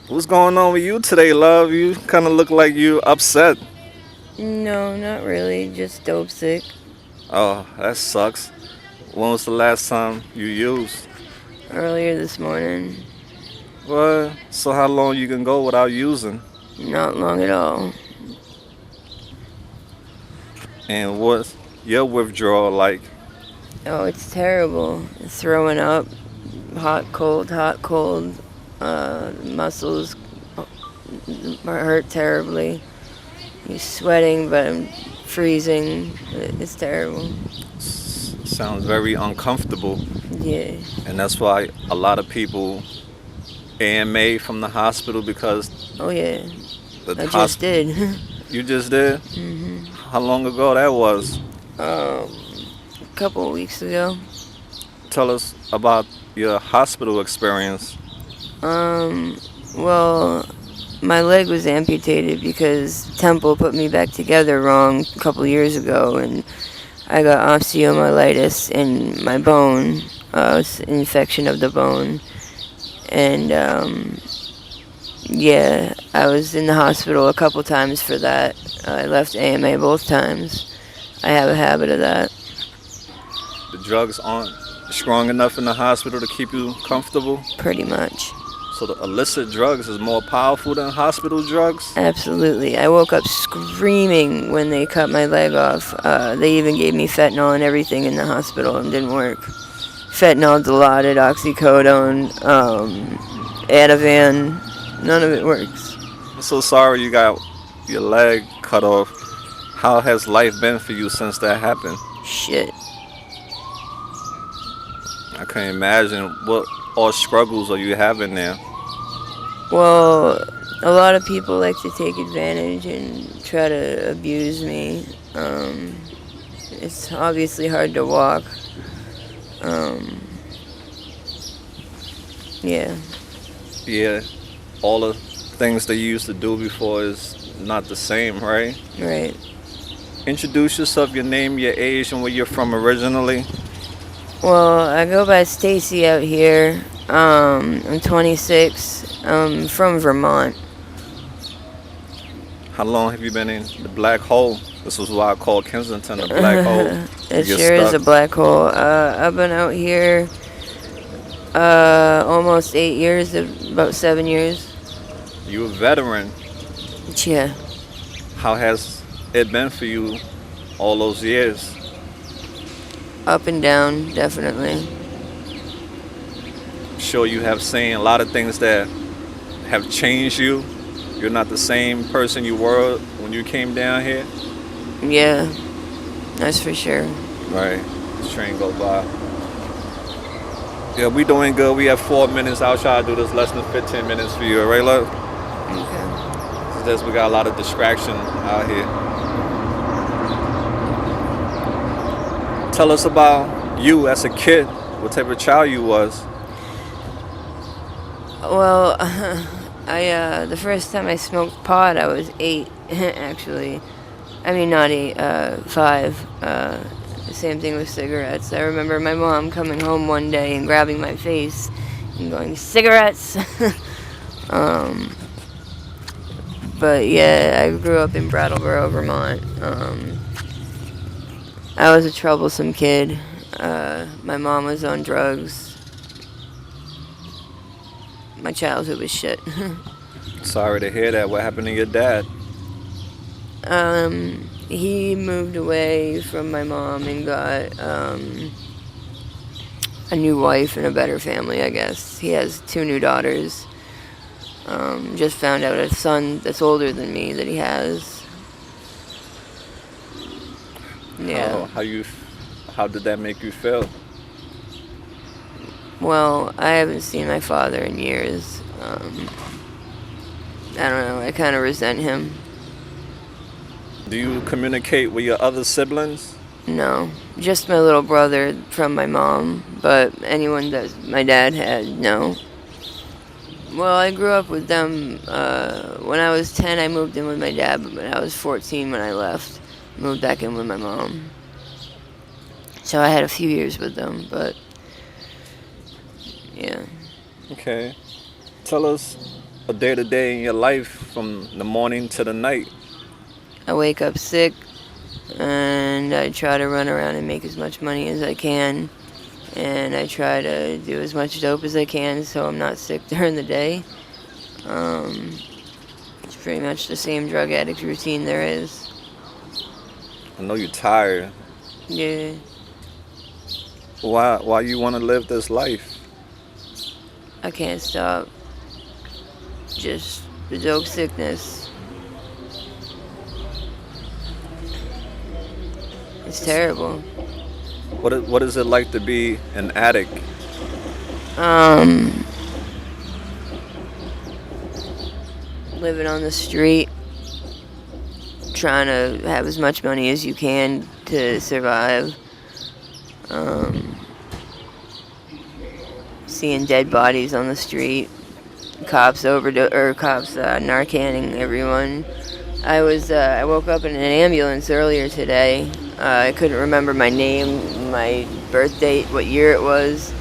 What's going on with you today, love? You kind of look like you upset. No, not really. Just dope sick. Oh, that sucks. When was the last time you used? Earlier this morning. What? So how long you can go without using? Not long at all. And what's your withdrawal like? Oh, it's terrible. Throwing up. Hot, cold, hot, cold. Muscles hurt terribly. You're sweating, but I'm freezing. It's terrible. Sounds very uncomfortable. Yeah. And that's why a lot of people AMA from the hospital because Oh, yeah. the I just hospital. did. You just did? How long ago that was? A couple of weeks ago. Tell us about your hospital experience. Um, well, my leg was amputated because Temple put me back together wrong a couple years ago, and I got osteomyelitis in my bone, it's an infection of the bone, and yeah, I was in the hospital a couple times for that. I left AMA both times. I have a habit of that. The drugs aren't strong enough in the hospital to keep you comfortable. Pretty much. So the illicit drugs is more powerful than hospital drugs. Absolutely. I woke up screaming when they cut my leg off. They even gave me fentanyl and everything in the hospital and didn't work. Fentanyl, Dilaudid, oxycodone, Ativan, none of it works. I'm so sorry you got your leg cut off. How has life been for you since that happened? Shit. I can't imagine what all struggles are you having there. Well, a lot of people like to take advantage and try to abuse me. It's obviously hard to walk. Um, yeah. Yeah, all the things they used to do before is not the same, right? Right. Introduce yourself, your name, your age, and where you're from originally. Well, I go by Stacey out here. I'm 26. I'm from Vermont. How long have you been in the black hole? This is why I call Kensington the black hole. You It get sure is stuck. a black hole. I've been out here almost 8 years, about 7 years. You a veteran. Yeah. How has it been for you all those years? Up and down, definitely. Sure, you have seen a lot of things that have changed you. You're not the same person you were when you came down here. Yeah, that's for sure. Right. This train go by. Yeah, we doing good. We have 4 minutes. I'll try to do this less than 15 minutes for you. All right, love? Okay. It's just we got a lot of distraction out here. Tell us about you as a kid. What type of child you was? Well, the first time I smoked pot, I was 8, actually. I mean, not 8, 5. The same thing with cigarettes. I remember my mom coming home one day and grabbing my face and going, cigarettes! um, but yeah, I grew up in Brattleboro, Vermont. I was a troublesome kid. My mom was on drugs. My childhood was shit. Sorry to hear that. What happened to your dad? He moved away from my mom and got a new wife and a better family, I guess. He has 2 new daughters. Just found out a son that's older than me that he has. How Yeah. how you how did that make you feel? Well, I haven't seen my father in years. I don't know. I kind of resent him. Do you communicate with your other siblings? No, just my little brother from my mom, but anyone that my dad had, no. Well, I grew up with them. When I was 10, I moved in with my dad, but when I was 14 when I left, moved back in with my mom. So I had a few years with them, but yeah. Okay. Tell us a day to day in your life from the morning to the night? I wake up sick, and I try to run around and make as much money as I can, and I try to do as much dope as I can so I'm not sick during the day. It's pretty much the same drug addict routine there is. I know you're tired. Yeah. Why you want to live this life? I can't stop. Just the dope sickness. It's terrible. What is it like to be an addict? Living on the street, trying to have as much money as you can to survive. Seeing dead bodies on the street, cops narcanning everyone. I woke up in an ambulance earlier today. I couldn't remember my name, my birth date, what year it was.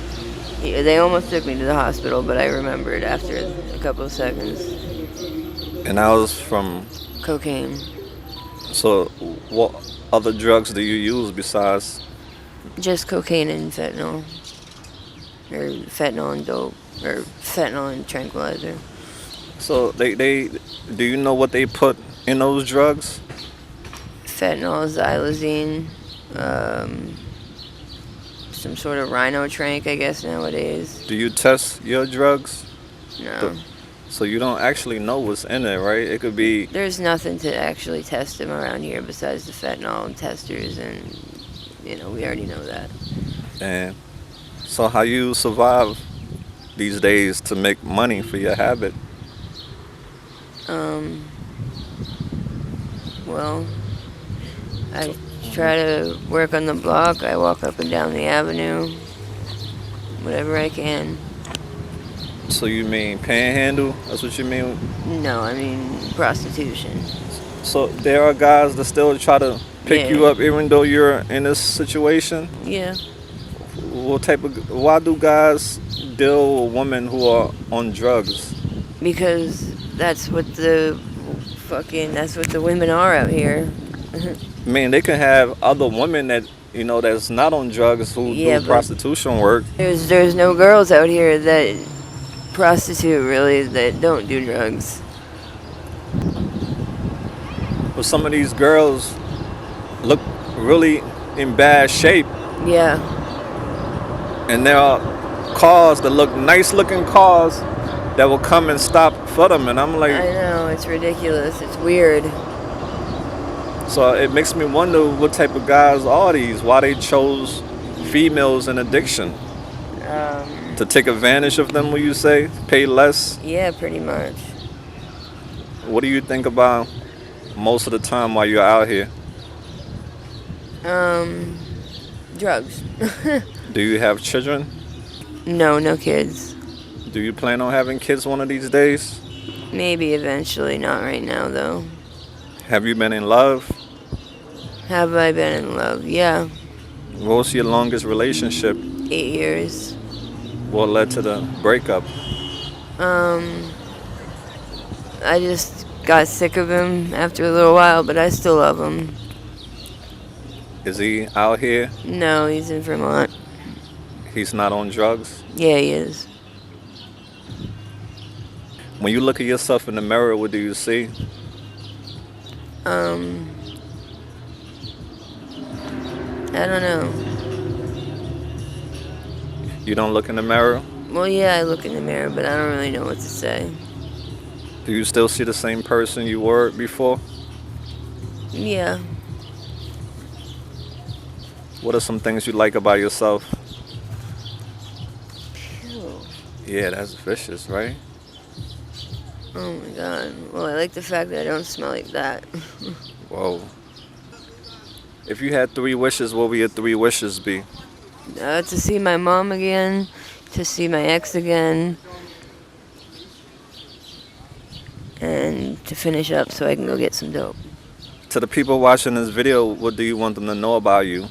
They almost took me to the hospital, but I remembered after a couple of seconds. And I was from. Cocaine. So, what other drugs do you use besides? Just cocaine and fentanyl. Or fentanyl and dope. Or fentanyl and tranquilizer. So they do you know what they put in those drugs? Fentanyl, xylazine, some sort of rhino trank, I guess, nowadays. Do you test your drugs? No. So you don't actually know what's in it, right? It could be. There's nothing to actually test them around here besides the fentanyl testers, and, we already know that. And so how you survive these days to make money for your habit? Well, I try to work on the block. I walk up and down the avenue, whatever I can. So you mean panhandle? That's what you mean? No, I mean prostitution. So there are guys that still try to pick you up even though you're in this situation? Yeah. Why do guys deal with women who are on drugs? Because that's what the women are out here. I mean, they can have other women that, that's not on drugs who do prostitution work. There's no girls out here that prostitute, really, that don't do drugs. But some of these girls look really in bad shape. Yeah. And there are cars that look nice looking cars that will come and stop for them, and I'm like, I know, it's ridiculous, it's weird. So it makes me wonder what type of guys are these, why they chose females in addiction. To take advantage of them, will you say? Pay less? Yeah, pretty much. What do you think about most of the time while you're out here? Drugs. Do you have children? No kids. Do you plan on having kids one of these days? Maybe eventually, not right now though. Have you been in love? Have I been in love? Yeah. What was your longest relationship? 8 years. What led to the breakup? I just got sick of him after a little while, but I still love him. Is he out here? No, he's in Vermont. He's not on drugs? Yeah, he is. When you look at yourself in the mirror, what do you see? I don't know. You don't look in the mirror? Well, yeah, I look in the mirror, but I don't really know what to say. Do you still see the same person you were before? Yeah. What are some things you like about yourself? Ew. Yeah, that's vicious, right? Oh my god. Well, I like the fact that I don't smell like that. Whoa. If you had 3 wishes, what would your 3 wishes be? To see my mom again, to see my ex again, and to finish up so I can go get some dope. To the people watching this video, what do you want them to know about you?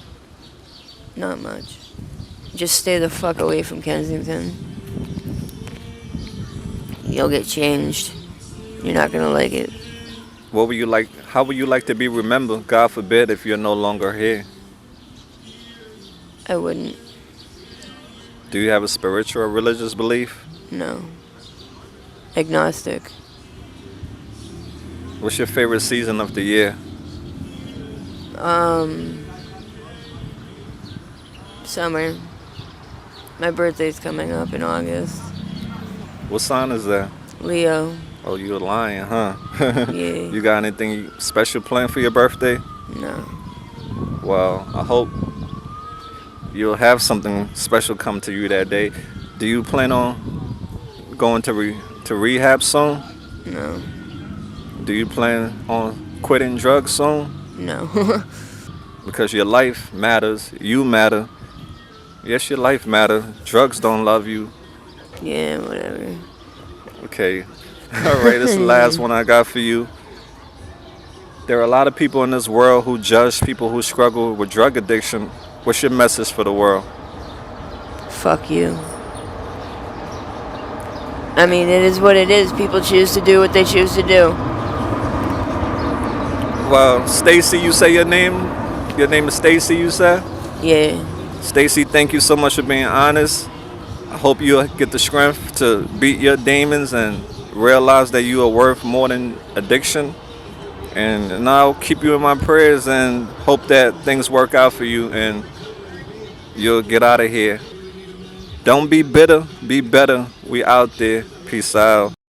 Not much. Just stay the fuck away from Kensington. you'll get changed. You're not gonna like it. What would you like? How would you like to be remembered? God forbid if you're no longer here. I wouldn't. Do you have a spiritual or religious belief? No. Agnostic. What's your favorite season of the year? Summer. My birthday's coming up in August. What sign is that? Leo. Oh, you a lion, huh? Yeah. You got anything special planned for your birthday? No. Well, I hope you'll have something special come to you that day. Do you plan on going to rehab soon? No. Do you plan on quitting drugs soon? No. Because your life matters. You matter. Yes, your life matters. Drugs don't love you. Yeah, whatever. Okay. All right, this is the last one I got for you. There are a lot of people in this world who judge people who struggle with drug addiction. What's your message for the world? Fuck you. I mean, it is what it is. People choose to do what they choose to do. Well, Stacey, you say your name? Your name is Stacey, you said? Yeah. Stacey, thank you so much for being honest. I hope you get the strength to beat your demons and realize that you are worth more than addiction. And I'll keep you in my prayers and hope that things work out for you and you'll get out of here. Don't be bitter, be better. We out there. Peace out.